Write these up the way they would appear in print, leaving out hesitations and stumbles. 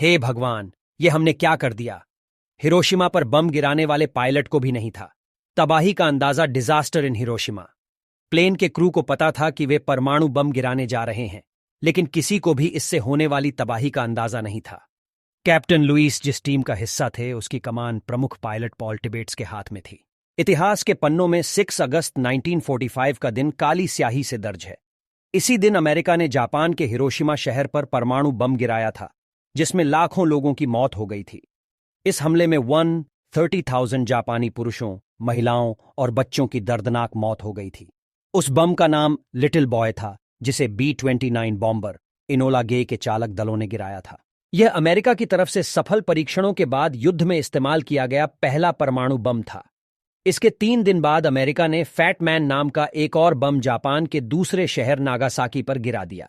हे भगवान, ये हमने क्या कर दिया। हिरोशिमा पर बम गिराने वाले पायलट को भी नहीं था। तबाही का अंदाजा, डिजास्टर इन हिरोशिमा। प्लेन के क्रू को पता था कि वे परमाणु बम गिराने जा रहे हैं, लेकिन किसी को भी इससे होने वाली तबाही का अंदाजा नहीं था। कैप्टन लुईस जिस टीम का हिस्सा थे, उसकी कमान प्रमुख पायलट पॉल टिबेट्स के हाथ में थी। इतिहास के पन्नों में 6 अगस्त 1945 का दिन काली स्याही से दर्ज है। इसी दिन अमेरिका ने जापान के हिरोशिमा शहर पर परमाणु बम गिराया था, जिसमें लाखों लोगों की मौत हो गई थी। इस हमले में 130,000 जापानी पुरुषों, महिलाओं और बच्चों की दर्दनाक मौत हो गई थी। उस बम का नाम लिटिल बॉय था, जिसे B-29 बॉम्बर इनोला गे के चालक दलों ने गिराया था। यह अमेरिका की तरफ से सफल परीक्षणों के बाद युद्ध में इस्तेमाल किया गया पहला परमाणु बम था। इसके 3 दिन बाद अमेरिका ने फैट मैन नाम का एक और बम जापान के दूसरे शहर नागासाकी पर गिरा दिया।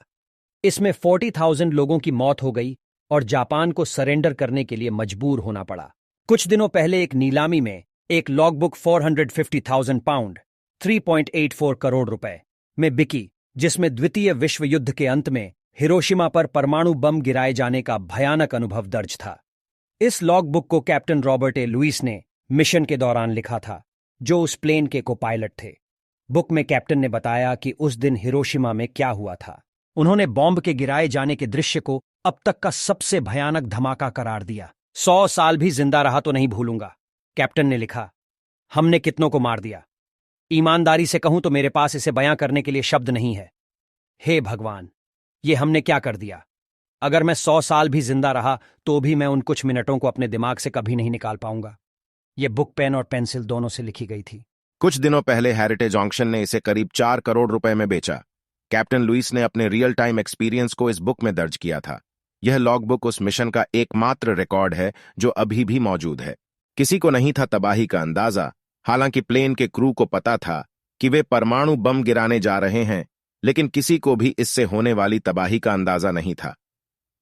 इसमें 40,000 लोगों की मौत हो गई और जापान को सरेंडर करने के लिए मजबूर होना पड़ा। कुछ दिनों पहले एक नीलामी में एक लॉगबुक 450,000 पाउंड 3.84 करोड़ रुपए में बिकी, जिसमें द्वितीय विश्व युद्ध के अंत में हिरोशिमा पर परमाणु बम गिराए जाने का भयानक अनुभव दर्ज था। इस लॉगबुक को कैप्टन रॉबर्ट ए लुईस ने मिशन के दौरान लिखा था, जो उस प्लेन के को पायलट थे। बुक में कैप्टन ने बताया कि उस दिन हिरोशिमा में क्या हुआ था। उन्होंने बॉम्ब के गिराए जाने के दृश्य को अब तक का सबसे भयानक धमाका करार दिया। 100 साल भी जिंदा रहा तो नहीं भूलूंगा, कैप्टन ने लिखा। हमने कितनों को मार दिया। ईमानदारी से कहूं तो मेरे पास इसे बयां करने के लिए शब्द नहीं है। हे भगवान, ये हमने क्या कर दिया। अगर मैं 100 साल भी जिंदा रहा तो भी मैं उन कुछ मिनटों को अपने दिमाग से कभी नहीं निकाल पाऊंगा। ये बुक पेन और पेंसिल दोनों से लिखी गई थी। कुछ दिनों पहले हेरिटेज ऑक्शन ने इसे करीब 4 करोड़ रुपए में बेचा। कैप्टन लुईस ने अपने रियल टाइम एक्सपीरियंस को इस बुक में दर्ज किया था। यह लॉग बुक उस मिशन का एकमात्र रिकॉर्ड है जो अभी भी मौजूद है। किसी को नहीं था तबाही का अंदाजा, हालांकि प्लेन के क्रू को पता था कि वे परमाणु बम गिराने जा रहे हैं, लेकिन किसी को भी इससे होने वाली तबाही का अंदाजा नहीं था।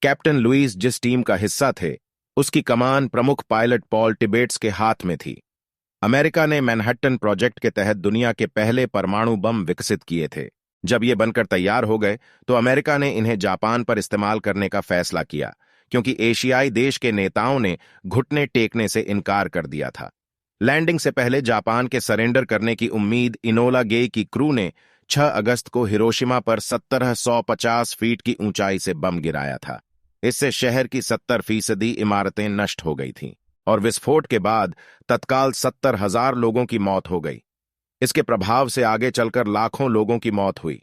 कैप्टन लुईस जिस टीम का हिस्सा थे, उसकी कमान प्रमुख पायलट पॉल टिबेट्स के हाथ में थी। अमेरिका ने मैनहट्टन प्रोजेक्ट के तहत दुनिया के पहले परमाणु बम विकसित किए थे। जब ये बनकर तैयार हो गए तो अमेरिका ने इन्हें जापान पर इस्तेमाल करने का फैसला किया, क्योंकि एशियाई देश के नेताओं ने घुटने टेकने से इनकार कर दिया था। लैंडिंग से पहले जापान के सरेंडर करने की उम्मीद इनोला गे की क्रू ने 6 अगस्त को हिरोशिमा पर 1750 फीट की ऊंचाई से बम गिराया था। इससे शहर की 70% इमारतें नष्ट हो गई थीं और विस्फोट के बाद तत्काल 70,000 लोगों की मौत हो गई। इसके प्रभाव से आगे चलकर लाखों लोगों की मौत हुई।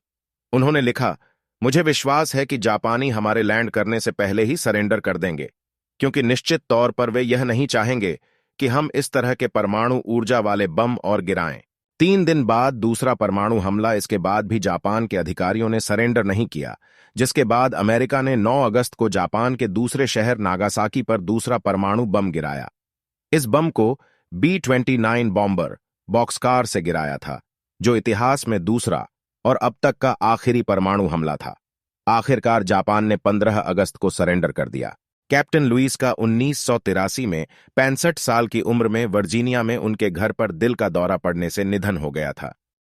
उन्होंने लिखा, मुझे विश्वास है कि जापानी हमारे लैंड करने से पहले ही सरेंडर कर देंगे, क्योंकि निश्चित तौर पर वे यह नहीं चाहेंगे कि हम इस तरह के परमाणु ऊर्जा वाले बम और गिराएं। 3 दिन बाद दूसरा परमाणु हमला। इसके बाद भी जापान के अधिकारियों ने सरेंडर नहीं किया, जिसके बाद अमेरिका ने 9 अगस्त को जापान के दूसरे शहर नागासाकी पर दूसरा परमाणु बम गिराया। इस बम को B-29 बॉम्बर बॉक्सकार से गिराया था, जो इतिहास में दूसरा और अब तक का आखिरी परमाणु हमला था। आखिरकार जापान ने 15 अगस्त को सरेंडर कर दिया। कैप्टन लुईस का 1983 में 65 साल की उम्र में वर्जीनिया में उनके घर पर दिल का दौरा पड़ने से निधन हो गया था।